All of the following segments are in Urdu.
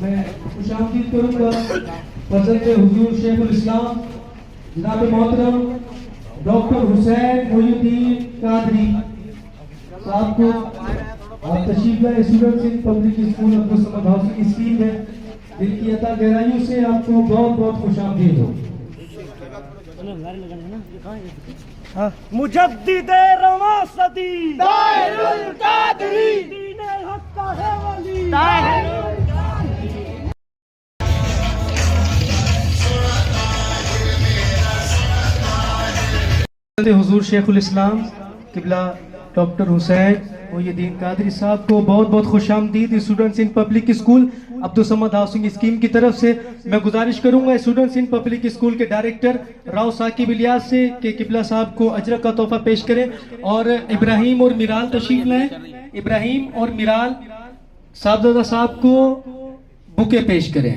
میں خوش آمدید کروں گا حضرت حضور شیخ الاسلام جناب محترم ڈاکٹر حسین محی الدین قادری صاحب کو. آپ تشریف لائے. Students in public school Abdussamad housing scheme ہے. دل کی عطا گہرائیوں سے آپ کو بہت بہت خوش آمدید ہو. مجدد رواں صدی طاہر القادری دین حق کا ہے ولی طاہر حضور شیخ الاسلام قبلہ ڈاکٹر حسین محی الدین قادری صاحب کو بہت بہت خوش آمدید students in public school Abdussamad housing scheme کی طرف سے. میں گزارش کروں گا اسٹوڈنٹس ان پبلک اسکول کے ڈائریکٹر راؤ ثاقب الیاس سے کہ قبلہ صاحب کو اجرک کا تحفہ پیش کریں اور ابراہیم اور میرال تشریف لائیں. ابراہیم اور میرال صاحبزادہ صاحب کو بکے پیش کریں.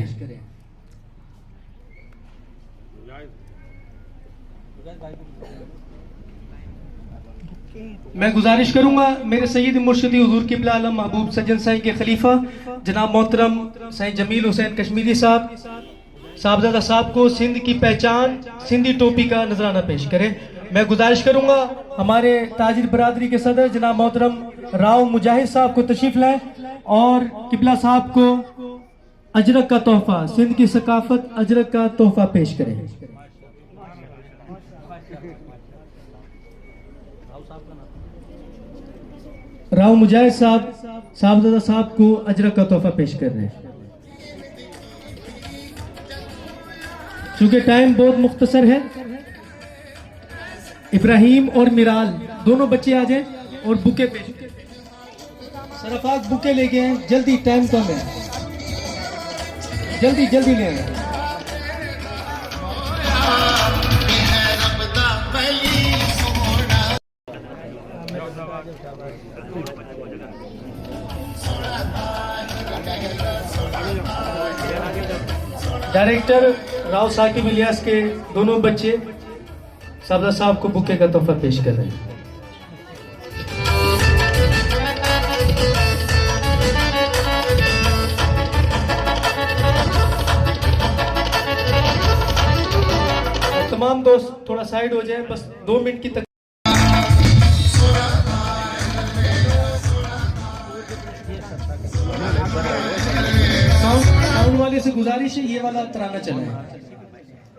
میں گزارش کروں گا میرے سید مرشدی حضور قبلہ عالم محبوب سجن سائیں کے خلیفہ جناب محترم سائیں جمیل حسین کشمیری صاحبزادہ صاحب کو سندھ کی پہچان سندھی ٹوپی کا نذرانہ پیش کریں. میں گزارش کروں گا ہمارے تاجر برادری کے صدر جناب محترم راؤ مجاہد صاحب کو تشریف لائیں اور قبلہ صاحب کو اجرک کا تحفہ سندھ کی ثقافت اجرک کا تحفہ پیش کریں. راؤ مجاہد صاحبزادہ صاحب کو اجرک کا تحفہ پیش کر رہے ہیں. چونکہ ٹائم بہت مختصر ہے ابراہیم اور میرال دونوں بچے آ جائیں اور بکے پیش کریں. سرفاق بکے لے گئے ہیں. جلدی ٹائم کم ہے. جلدی جلدی لے آئیں. ڈائریکٹر راؤ ثاقب الیاس کے دونوں بچے صاحبزادہ صاحب کو بکے کا تحفہ پیش کر رہے ہیں. تمام دوست تھوڑا سائیڈ ہو جائیں. بس 2 منٹ کی ساؤنڈ والے سے گزارش ہے یہ والا ترانہ چلائیں.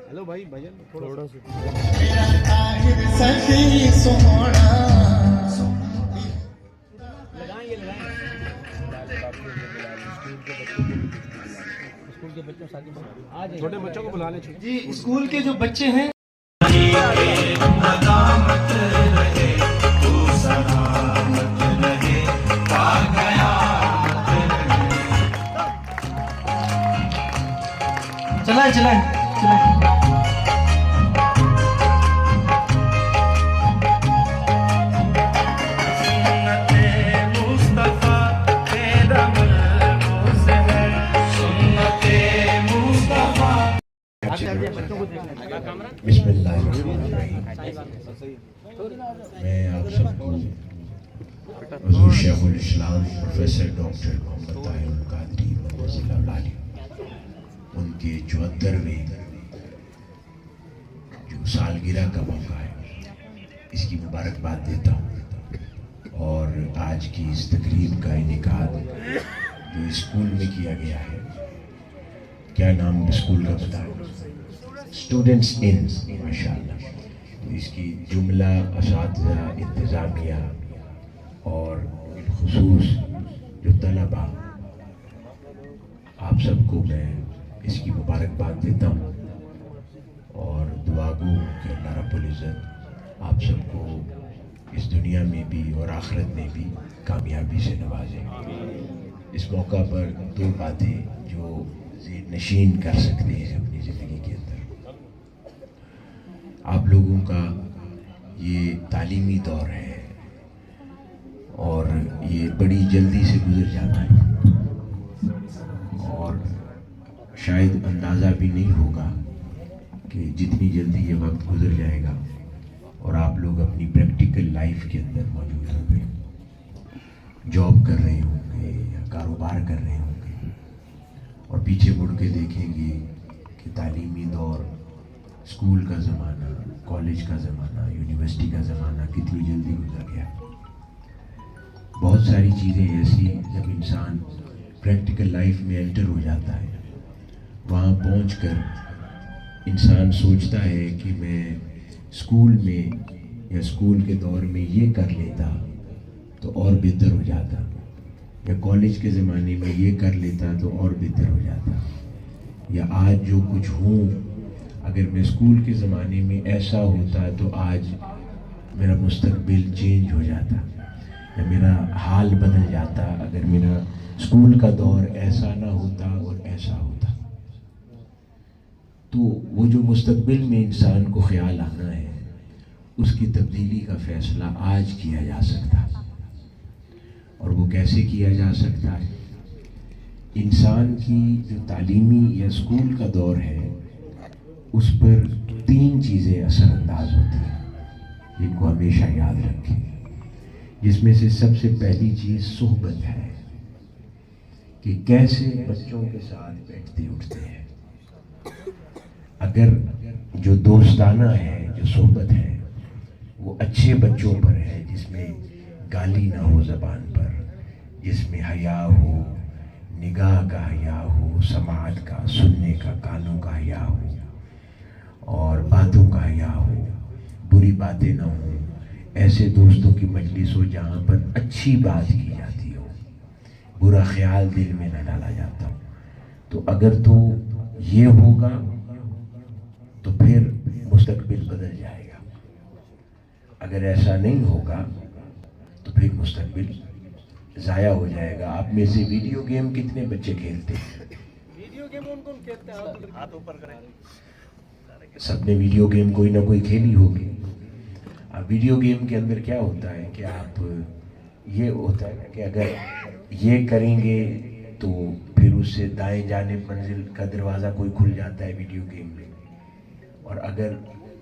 ہلو بھائی بھجن تھوڑا سا چھوٹے بچوں کو بلا لیں. جی اسکول کے جو بچے ہیں چلائیں. بسم اللہ الرحمن الرحیم. میں آپ سب کو حضور شیخ الاسلام پروفیسر ڈاکٹر محمد طاہر القادری مدثر اللہ علیہ ان کے 74ویں جو سالگرہ کا موقع ہے اس کی مبارکباد دیتا ہوں. اور آج کی اس تقریب کا انعقاد جو اسکول میں کیا گیا ہے, کیا نام اسکول کا بتائیں؟ اسٹوڈنٹس ان ماشاءاللہ. اس کی جملہ اساتذہ انتظامیہ اور بالخصوص جو طلبہ آپ سب کو میں اس کی مبارکباد دیتا ہوں اور دعا گو کہ اللہ رب العزت آپ سب کو اس دنیا میں بھی اور آخرت میں بھی کامیابی سے نوازے. اس موقع پر 2 باتیں جو ذہن نشین کر سکتے ہیں اپنی زندگی کے اندر. آپ لوگوں کا یہ تعلیمی دور ہے اور یہ بڑی جلدی سے گزر جاتا ہے اور شاید اندازہ بھی نہیں ہوگا کہ جتنی جلدی یہ وقت گزر جائے گا اور آپ لوگ اپنی پریکٹیکل لائف کے اندر موجود ہوں گے, جاب کر رہے ہوں گے, کاروبار کر رہے ہوں گے، اور پیچھے مڑ کے دیکھیں گے کہ تعلیمی دور، اسکول کا زمانہ، کالج کا زمانہ، یونیورسٹی کا زمانہ کتنی جلدی گزر گیا۔ بہت ساری چیزیں ایسی جب انسان پریکٹیکل لائف میں انٹر ہو جاتا ہے، وہاں پہنچ کر انسان سوچتا ہے کہ میں اسکول میں یا اسکول کے دور میں یہ کر لیتا تو اور بہتر ہو جاتا، یا کالج کے زمانے میں یہ کر لیتا تو اور بہتر ہو جاتا، یا آج جو کچھ ہوں اگر میں اسکول کے زمانے میں ایسا ہوتا تو آج میرا مستقبل چینج ہو جاتا، یا میرا حال بدل جاتا اگر میرا اسکول کا دور ایسا نہ ہوتا اور ایسا ہوتا۔ تو وہ جو مستقبل میں انسان کو خیال آنا ہے، اس کی تبدیلی کا فیصلہ آج کیا جا سکتا ہے۔ اور وہ کیسے کیا جا سکتا ہے؟ انسان کی جو تعلیمی یا اسکول کا دور ہے، اس پر 3 چیزیں اثر انداز ہوتی ہیں جن کو ہمیشہ یاد رکھیں، جس میں سے سب سے پہلی چیز صحبت ہے، کہ کیسے بچوں کے ساتھ بیٹھتے اٹھتے ہیں۔ اگر جو دوستانہ ہے، جو صحبت ہے، وہ اچھے بچوں پر ہے، جس میں گالی نہ ہو زبان پر، جس میں حیا ہو، نگاہ کا حیا ہو، سماعت کا، سننے کا، کانوں کا حیا ہو، اور باتوں کا حیا ہو، بری باتیں نہ ہوں، ایسے دوستوں کی مجلس ہو جہاں پر اچھی بات کی جاتی ہو، برا خیال دل میں نہ ڈالا جاتا ہو۔ تو اگر تو یہ ہوگا تو پھر مستقبل بدل جائے گا، اگر ایسا نہیں ہوگا تو پھر مستقبل ضائع ہو جائے گا۔ آپ میں سے ویڈیو گیم کتنے بچے کھیلتے ہیں؟ ویڈیو گیم کون کون کھیلتے ہیں؟ ہاتھ اوپر کریں۔ سب نے ویڈیو گیم کوئی نہ کوئی کھیلی ہوگی۔ اب ویڈیو گیم کے اندر کیا ہوتا ہے کہ آپ یہ ہوتا ہے کہ اگر یہ کریں گے تو پھر اس سے دائیں جانب منزل کا دروازہ کوئی کھل جاتا ہے ویڈیو گیم میں، اور اگر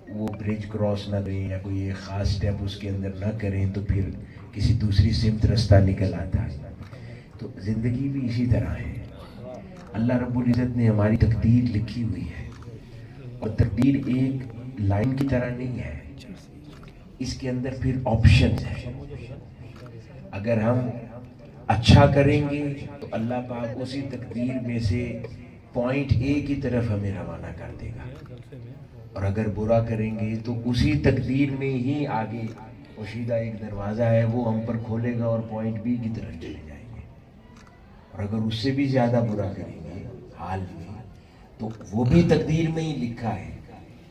وہ برج کراس نہ کریں یا کوئی ایک خاص سٹیپ اس کے اندر نہ کریں تو پھر کسی دوسری سمت رستہ نکل آتا ہے۔ تو زندگی بھی اسی طرح ہے، اللہ رب العزت نے ہماری تقدیر لکھی ہوئی ہے، اور تقدیر ایک لائن کی طرح نہیں ہے، اس کے اندر پھر آپشنز ہیں۔ اگر ہم اچھا کریں گے تو اللہ پاک اسی تقدیر میں سے پوائنٹ اے کی طرف ہمیں روانہ کر دے گا، اور اگر برا کریں گے تو اسی تقدیر میں ہی آگے پوشیدہ ایک دروازہ ہے، وہ ہم پر کھولے گا اور پوائنٹ بی کی طرف چلے جائیں گے۔ اور اگر اس سے بھی زیادہ برا کریں گے حال میں، تو وہ بھی تقدیر میں ہی لکھا ہے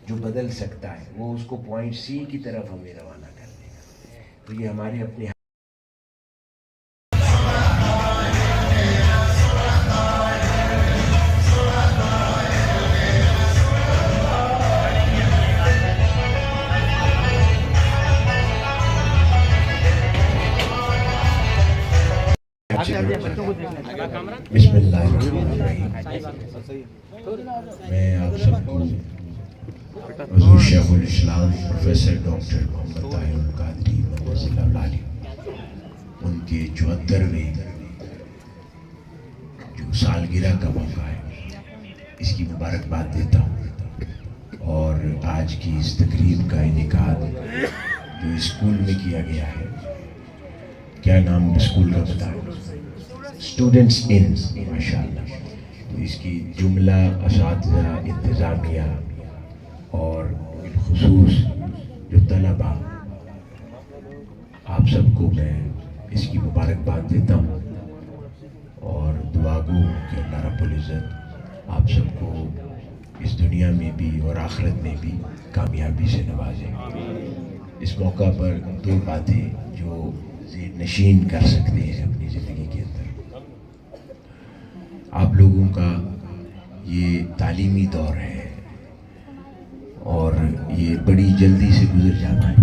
جو بدل سکتا ہے، وہ اس کو پوائنٹ سی کی طرف ہمیں روانہ کر دے گا۔ تو یہ ہمارے اپنے بسم اللہ الرحمن الرحیم۔ میں آپ سب کو حضور شیخ الاسلام پروفیسر ڈاکٹر محمد طاہر القادری مدثر اللہ علیہ، ان کے 74ویں جو سالگرہ کا موقع ہے، اس کی مبارکباد دیتا ہوں، اور آج کی اس تقریب کا انعقاد جو اسکول میں کیا گیا ہے، کیا نام اسکول کا بتائیں؟ اسٹوڈنٹس ان، ماشاءاللہ۔ تو اس کی جملہ اساتذہ، انتظامیہ اور بالخصوص جو طلبہ، آپ سب کو میں اس کی مبارکباد دیتا ہوں، اور دعا گو کہ اللہ رب العزت آپ سب کو اس دنیا میں بھی اور آخرت میں بھی کامیابی سے نوازے۔ اس موقع پر 2 باتیں جو ذہن نشین کر سکتے ہیں اپنی زندگی کے اندر۔ آپ لوگوں کا یہ تعلیمی دور ہے اور یہ بڑی جلدی سے گزر جاتا ہے،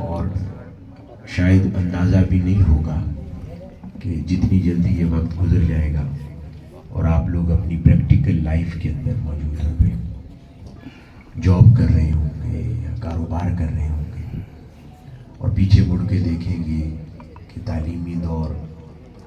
اور شاید اندازہ بھی نہیں ہوگا کہ جتنی جلدی یہ وقت گزر جائے گا اور آپ لوگ اپنی پریکٹیکل لائف کے اندر موجود ہوں گے، جاب کر رہے ہوں گے یا کاروبار کر رہے ہوں گے، اور پیچھے مڑ کے دیکھیں گے کہ تعلیمی دور،